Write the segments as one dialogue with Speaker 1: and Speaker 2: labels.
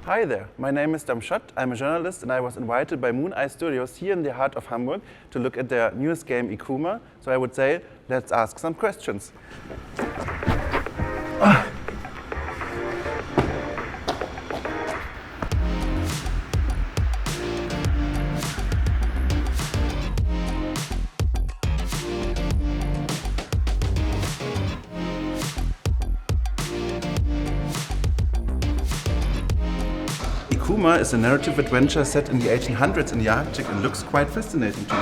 Speaker 1: Hi there, my name is Damschott. I'm a journalist and I was invited by Moon Eye Studios here in the heart of Hamburg to look at their newest game Ikkuma. So I would say, let's ask some questions. Ekkuma is a narrative adventure set in the 1800s in the Arctic and looks quite fascinating to me.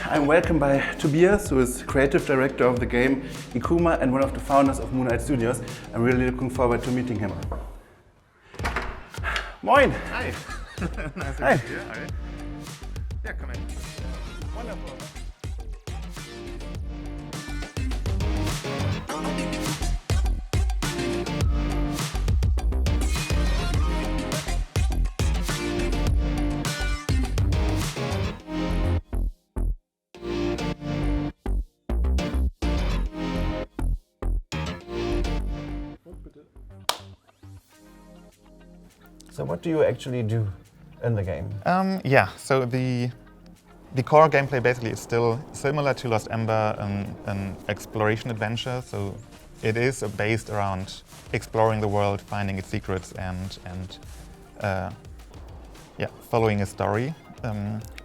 Speaker 1: I'm welcomed by Tobias, who is creative director of the game Ikkuma and one of the founders of Moon Eye Studios. I'm really looking forward to meeting him. Moin!
Speaker 2: Hi! Nice to
Speaker 1: Hi.
Speaker 2: meet you. Hi. Yeah, come in.
Speaker 1: Wonderful. So what do you actually do in the game?
Speaker 2: So the core gameplay basically is still similar to Lost Ember, an exploration adventure. So it is based around exploring the world, finding its secrets, and following a story.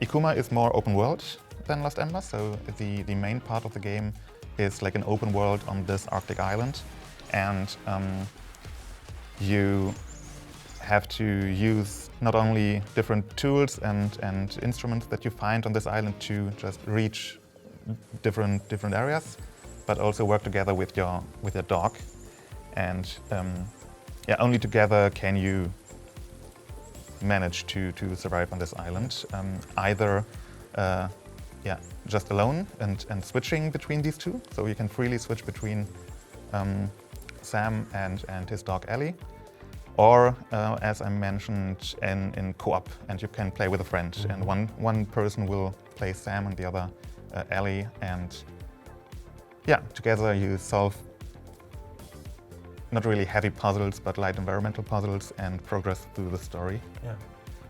Speaker 2: Ikkuma is more open world than Lost Ember. So the main part of the game is like an open world on this Arctic island, and you have to use not only different tools and instruments that you find on this island to just reach different areas, but also work together with your dog. And only together can you manage to survive on this island. Either just alone and switching between these two, so you can freely switch between Sam and his dog Ellie. Or, as I mentioned, in co-op, and you can play with a friend. Mm-hmm. And one person will play Sam and the other Ellie, and together you solve not really heavy puzzles, but light environmental puzzles and progress through the story.
Speaker 1: Yeah.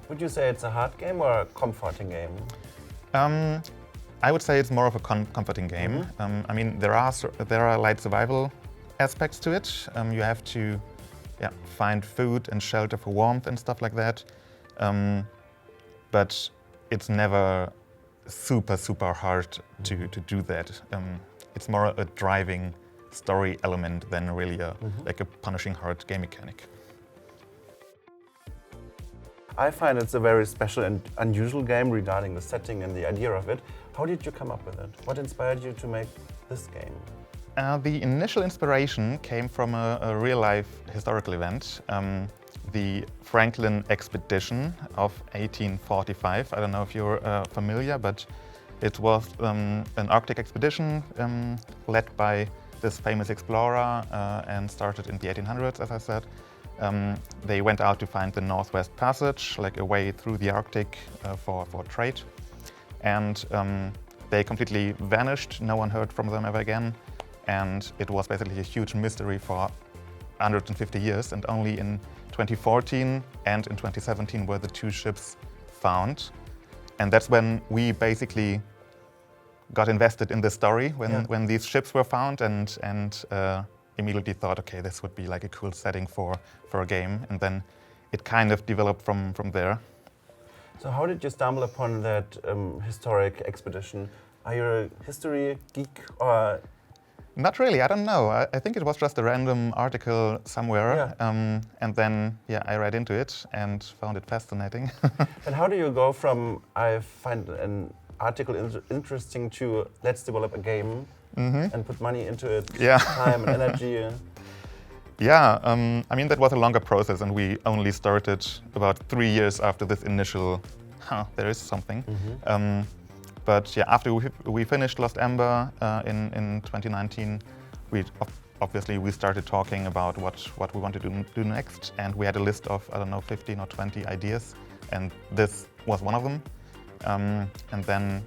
Speaker 1: Would you say it's a hard game or a comforting game?
Speaker 2: I would say it's more of a comforting game. Mm-hmm. I mean, there are light survival aspects to it. You have to find food and shelter for warmth and stuff like that. But it's never super hard to do that. It's more a driving story element than really like a punishing hard game mechanic.
Speaker 1: I find it's a very special and unusual game regarding the setting and the idea of it. How did you come up with it? What inspired you to make this game?
Speaker 2: The initial inspiration came from a real-life historical event, the Franklin expedition of 1845. I don't know if you're familiar, but it was an Arctic expedition led by this famous explorer and started in the 1800s, as I said. They went out to find the Northwest Passage, like a way through the Arctic for trade. And they completely vanished. No one heard from them ever again. And it was basically a huge mystery for 150 years, and only in 2014 and in 2017 were the two ships found. And that's when we basically got invested in this story, when these ships were found, and immediately thought, okay, this would be like a cool setting for a game. And then it kind of developed from there.
Speaker 1: So how did you stumble upon that historic expedition? Are you a history geek or?
Speaker 2: Not really, I don't know. I think it was just a random article somewhere.
Speaker 1: Yeah.
Speaker 2: And then, I read into it and found it fascinating.
Speaker 1: And how do you go from, I find an article interesting, to let's develop a game and put money into it, time and energy?
Speaker 2: I mean, that was a longer process, and we only started about 3 years after this initial, there is something. But after we finished Lost Ember in 2019, we started talking about what we wanted to do next, and we had a list of, I don't know, 15 or 20 ideas, and this was one of them. And then,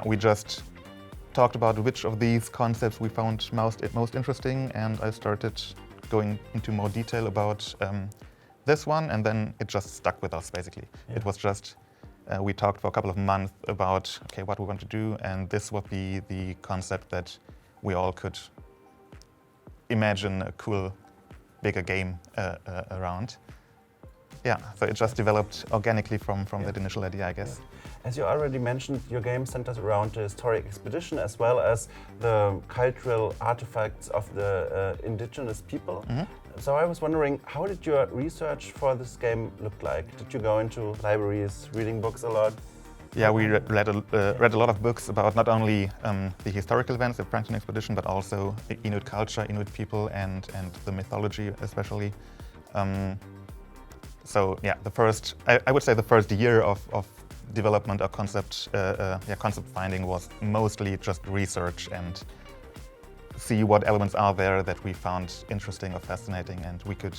Speaker 2: we just talked about which of these concepts we found most interesting, and I started going into more detail about this one, and then it just stuck with us, basically.
Speaker 1: Yeah.
Speaker 2: It was just, we talked for a couple of months about, okay, what we want to do, and this would be the concept that we all could imagine a cool, bigger game around. Yeah, so it just developed organically from that initial idea, I guess.
Speaker 1: Yeah. As you already mentioned, your game centers around the historic expedition as well as the cultural artifacts of the indigenous people.
Speaker 2: Mm-hmm.
Speaker 1: So I was wondering, how did your research for this game look like? Did you go into libraries, reading books a lot?
Speaker 2: Yeah, we read a lot of books about not only the historical events, the Franklin expedition, but also Inuit culture, Inuit people, and the mythology especially. So yeah, I would say the first year of development or concept finding was mostly just research and see what elements are there that we found interesting or fascinating and we could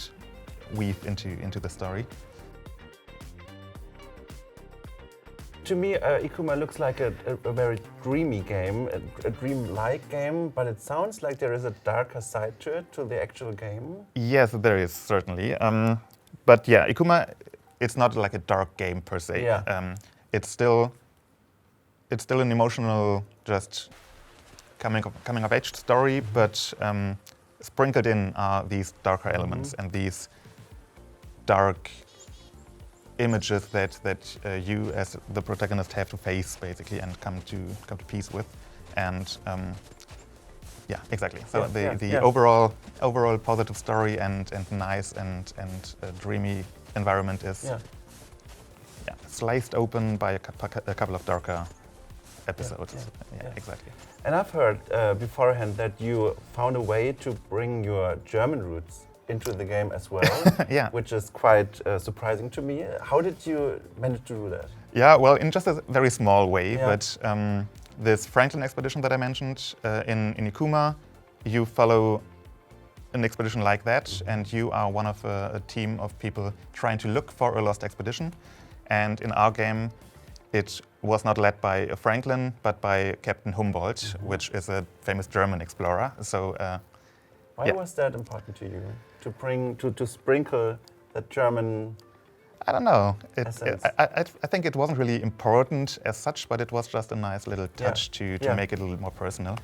Speaker 2: weave into the story.
Speaker 1: To me, Ikkuma looks like a very dreamy game, a dream-like game, but it sounds like there is a darker side to it, to the actual game.
Speaker 2: Yes, there is, certainly. But yeah, Ikkuma, it's not like a dark game per se.
Speaker 1: Yeah.
Speaker 2: It's still an emotional, just coming of age story, but sprinkled in are these darker elements and these dark images that you as the protagonist have to face basically and come to peace with, and yeah, exactly. So the overall positive story and nice and dreamy environment is sliced open by a couple of darker episodes. Yeah, exactly.
Speaker 1: And I've heard beforehand that you found a way to bring your German roots into the game as well,
Speaker 2: yeah.
Speaker 1: Which is quite surprising to me. How did you manage to do that?
Speaker 2: Yeah, well, in just a very small way, but this Franklin expedition that I mentioned in Ikkuma, you follow an expedition like that, and you are one of a team of people trying to look for a lost expedition. And in our game, it was not led by Franklin, but by Captain Humboldt, which is a famous German explorer. So,
Speaker 1: why was that important to you? To sprinkle that German.
Speaker 2: I don't know. I think it wasn't really important as such, but it was just a nice little touch to make it a little more personal.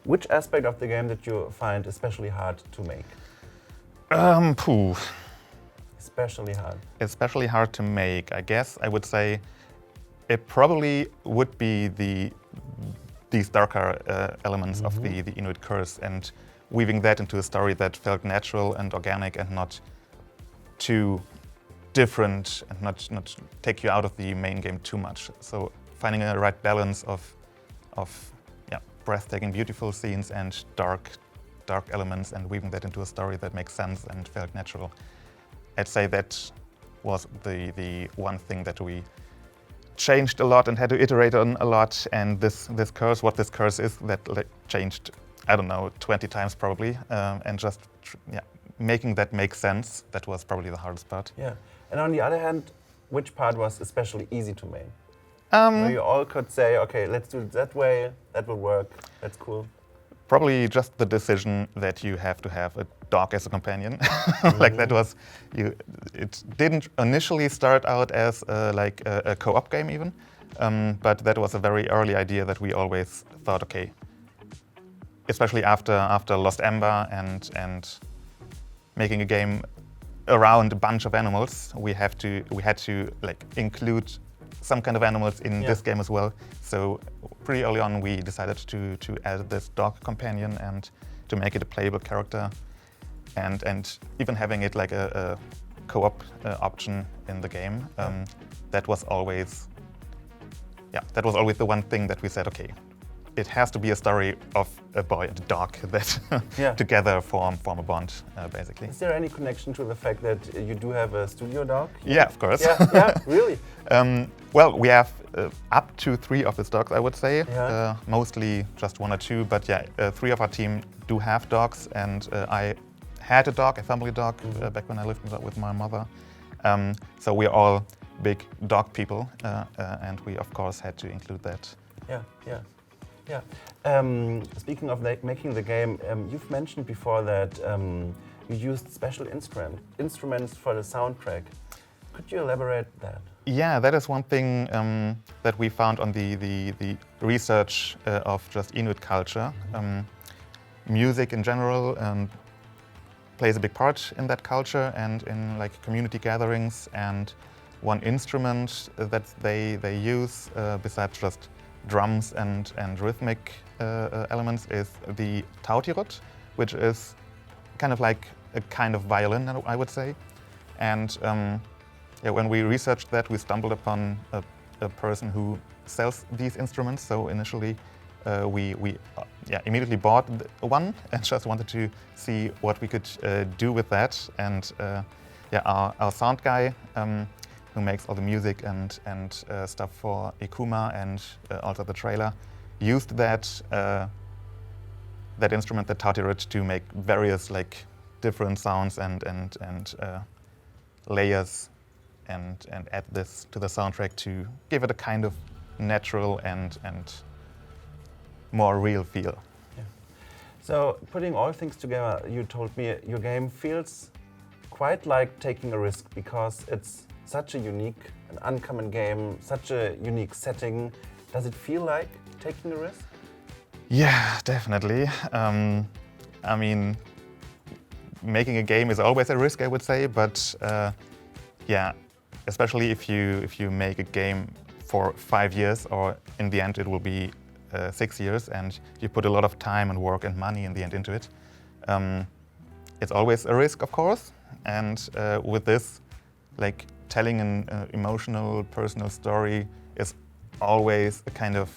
Speaker 1: Which aspect of the game did you find especially hard to make? Especially hard.
Speaker 2: Especially hard to make, I guess. I would say it probably would be these darker elements of the Inuit curse and weaving that into a story that felt natural and organic and not too different and not take you out of the main game too much. So finding a right balance of breathtaking, beautiful scenes and dark elements and weaving that into a story that makes sense and felt natural. I'd say that was the one thing that we changed a lot and had to iterate on a lot. And this curse, what this curse is, that changed, I don't know, 20 times probably, and just making that make sense, that was probably the hardest part.
Speaker 1: Yeah, and on the other hand, which part was especially easy to make? Where you all could say, okay, let's do it that way, that will work, that's cool.
Speaker 2: Probably just the decision that you have to have a dog as a companion. Like that was, it didn't initially start out as a co-op game even, but that was a very early idea that we always thought, okay, especially after Lost Ember and making a game around a bunch of animals, we had to like include some kind of animals in this game as well. So pretty early on we decided to add this dog companion and to make it a playable character, and even having it like a co-op option in the game. That was always the one thing that we said, okay, it has to be a story of a boy and a dog that together form a bond, basically.
Speaker 1: Is there any connection to the fact that you do have a studio dog?
Speaker 2: Yeah, of course.
Speaker 1: Yeah, really?
Speaker 2: Well, we have up to 3 of these dogs, I would say.
Speaker 1: Yeah.
Speaker 2: Mostly just 1 or 2, but 3 of our team do have dogs, and I had a dog, a family dog, back when I lived with my mother. So we're all big dog people, and we of course had to include that.
Speaker 1: Yeah. Yeah. Speaking of making the game, you've mentioned before that you used special instruments for the soundtrack. Could you elaborate that?
Speaker 2: Yeah, that is one thing that we found on the research of just Inuit culture. Music in general plays a big part in that culture and in like community gatherings. And one instrument that they use besides just drums and rhythmic elements is the tautirot, which is kind of like a kind of violin, I would say. And yeah, when we researched that, we stumbled upon a person who sells these instruments. So initially, we immediately bought one and just wanted to see what we could do with that. And yeah, our sound guy, who makes all the music and stuff for Ekkuma and also the trailer, used that instrument, the tautirot, to make various like different sounds and layers and add this to the soundtrack to give it a kind of natural and more real feel.
Speaker 1: Yeah. So putting all things together, you told me your game feels quite like taking a risk because it's such a unique and uncommon game, such a unique setting. Does it feel like taking a risk?
Speaker 2: Yeah, definitely. I mean, making a game is always a risk, I would say, but yeah, especially if you make a game for 5 years, or in the end it will be 6 years, and you put a lot of time and work and money in the end into it. It's always a risk, of course, and with this, like telling an emotional, personal story is always a kind of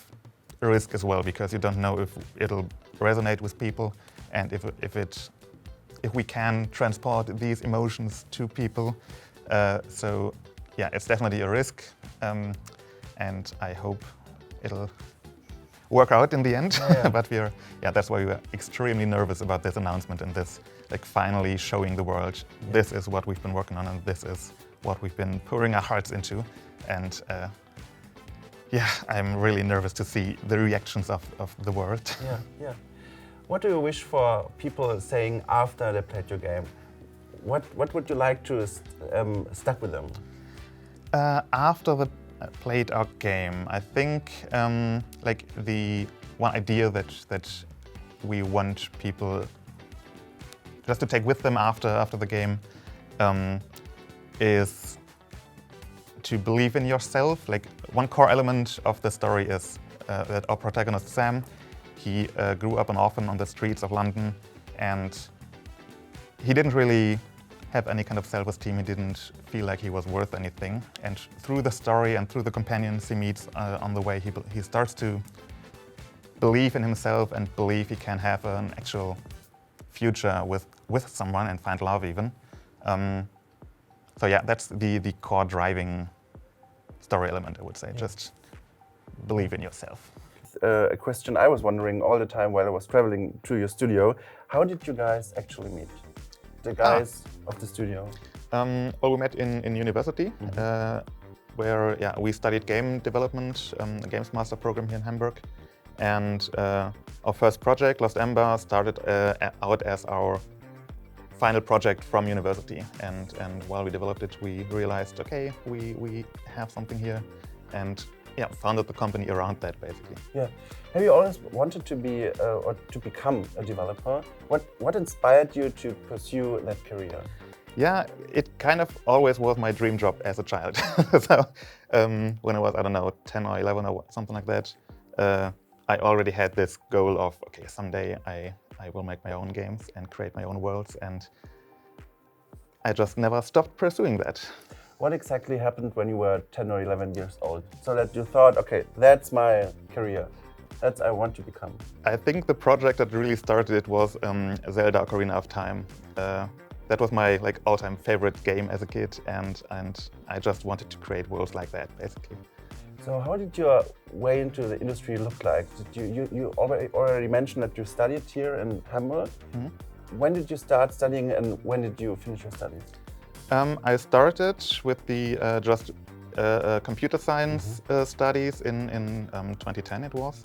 Speaker 2: risk as well, because you don't know if it'll resonate with people and if we can transport these emotions to people. So yeah, it's definitely a risk, and I hope it'll work out in the end. Yeah. But that's why we were extremely nervous about this announcement and this, like, finally showing the world, this is what we've been working on and this is what we've been pouring our hearts into. And yeah, I'm really nervous to see the reactions of the world.
Speaker 1: Yeah. What do you wish for people saying after they played your game? What would you like to stuck with them?
Speaker 2: After they played our game, I think like the one idea that we want people just to take with them after the game is to believe in yourself. Like, one core element of the story is that our protagonist Sam, he grew up an orphan on the streets of London, and he didn't really have any kind of self-esteem. He didn't feel like he was worth anything. And through the story and through the companions he meets on the way, he starts to believe in himself and believe he can have an actual future with someone and find love even. So yeah, that's the core driving story element, I would say. Just believe in yourself.
Speaker 1: A question I was wondering all the time while I was traveling to your studio: how did you guys actually meet? The guys of the studio?
Speaker 2: Well, we met in university, where we studied game development, a Games Master program here in Hamburg. And our first project, Lost Ember, started out as our final project from university. And while we developed it, we realized, okay, we have something here, and founded the company around that, basically. Yeah.
Speaker 1: Have you always wanted to be or to become a developer? What inspired you to pursue that career?
Speaker 2: Yeah, it kind of always was my dream job as a child. So when I was, I don't know, 10 or 11 or something like that, I already had this goal of, okay, someday I will make my own games and create my own worlds, and I just never stopped pursuing that.
Speaker 1: What exactly happened when you were 10 or 11 years old, so that you thought, okay, that's my career, that's I want to become?
Speaker 2: I think the project that really started it was Zelda Ocarina of Time. That was my all-time favorite game as a kid, and I just wanted to create worlds like that, basically.
Speaker 1: So how did your way into the industry look like? Did you already mentioned that you studied here in Hamburg? Mm-hmm. When did you start studying and when did you finish your studies?
Speaker 2: I started with the computer science studies in 2010 it was.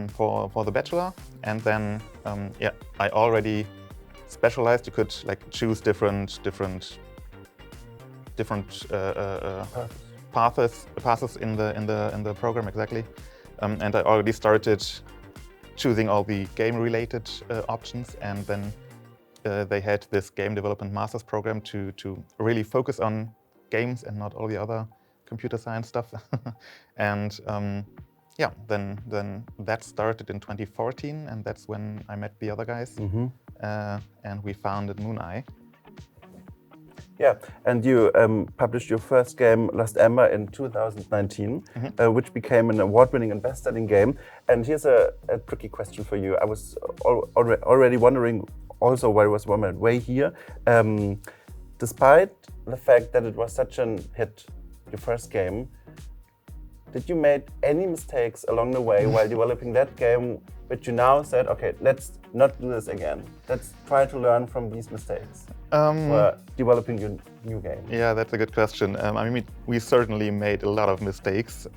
Speaker 2: for the bachelor, and then yeah, I already specialized. You could like choose different paths in the program exactly, and I already started choosing all the game-related options, and then they had this game development master's program to really focus on games and not all the other computer science stuff. And yeah, then that started in 2014, and that's when I met the other guys, and we founded Mooneye.
Speaker 1: Yeah, and you published your first game, Lost Ember, in 2019, which became an award-winning and best-selling game. And here's a tricky question for you. I was already wondering also why I was on my way here. Despite the fact that it was such a hit, your first game, did you make any mistakes along the way while developing that game, which you now said, okay, let's not do this again. Let's try to learn from these mistakes for developing your new game?
Speaker 2: Yeah, that's a good question. I mean, we certainly made a lot of mistakes,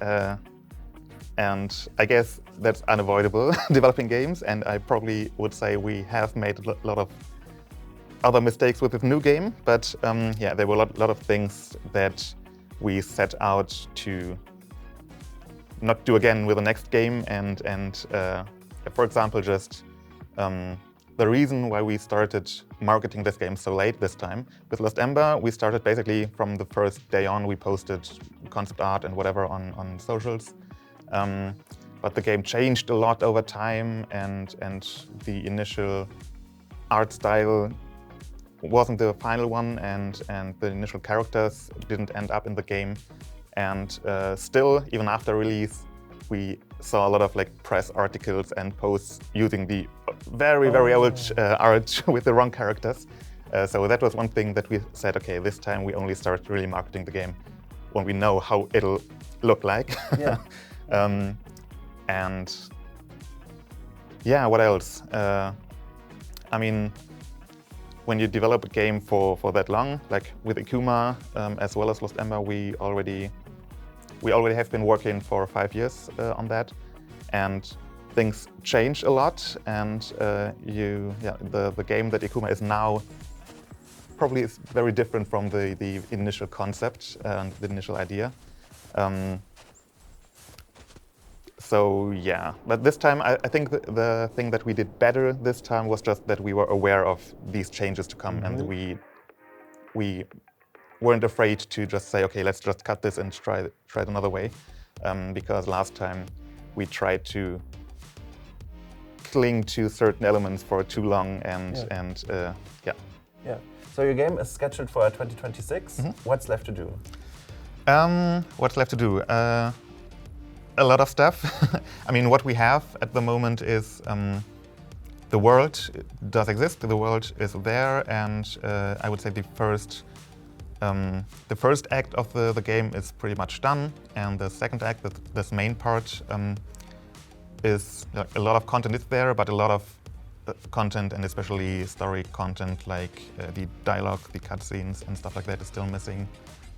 Speaker 2: and I guess that's unavoidable developing games. And I probably would say we have made a lot of other mistakes with this new game. But yeah, there were a lot of things that we set out to not do again with the next game, and for example, just the reason why we started marketing this game so late this time. With Lost Ember, we started basically from the first day on. We posted concept art and whatever on socials, but the game changed a lot over time, and the initial art style wasn't the final one, and the initial characters didn't end up in the game. And still, even after release, we saw a lot of like press articles and posts using the very old art with the wrong characters. So that was one thing that we said, okay, this time we only start really marketing the game when we know how it'll look like.
Speaker 1: Yeah.
Speaker 2: And yeah, what else? I mean, when you develop a game for that long, like with Ekkuma, as well as Lost Ember, we already have been working for 5 years on that, and things change a lot. And the game that Ikkuma is now probably is very different from the initial concept and the initial idea. So yeah, but this time I think the thing that we did better this time was just that we were aware of these changes to come, and we weren't afraid to just say, okay, let's just cut this and try it another way, because last time we tried to cling to certain elements for too long, and yeah.
Speaker 1: Yeah. So your game is scheduled for 2026. What's left to do?
Speaker 2: What's left to do? A lot of stuff. I mean, what we have at the moment is the world does exist. The world is there, and I would say the first act of the game is pretty much done, and the second act, this main part, is a lot of content is there, but a lot of content, and especially story content, like the dialogue, the cutscenes, and stuff like that, is still missing.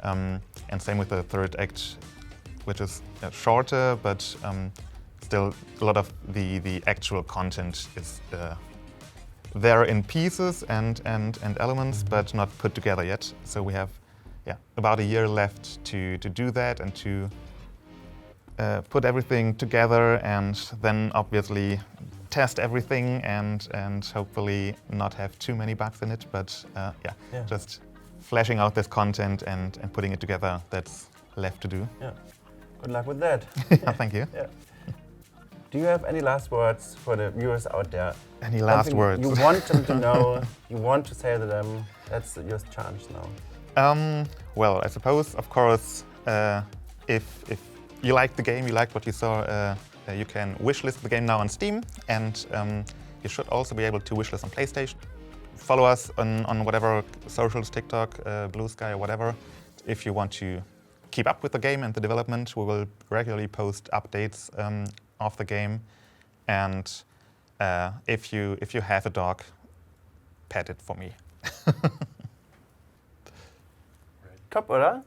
Speaker 2: And same with the third act, which is shorter, but still a lot of the actual content is there in pieces and elements, but not put together yet. So we have about a year left to do that and to put everything together, and then obviously test everything and hopefully not have too many bugs in it. But just fleshing out this content and putting it together, that's left to do.
Speaker 1: Yeah. Good luck with that.
Speaker 2: Thank you.
Speaker 1: Yeah. Do you have any last words for the viewers out there?
Speaker 2: Any last words?
Speaker 1: You want them to know, you want to say to them, that's your chance now.
Speaker 2: Well, I suppose, of course, if you liked the game, you liked what you saw, you can wishlist the game now on Steam, and you should also be able to wishlist on PlayStation. Follow us on whatever socials, TikTok, Blue Sky, or whatever, if you want to keep up with the game and the development. We will regularly post updates of the game, and if you have a dog, pet it for me.
Speaker 1: Top, oder?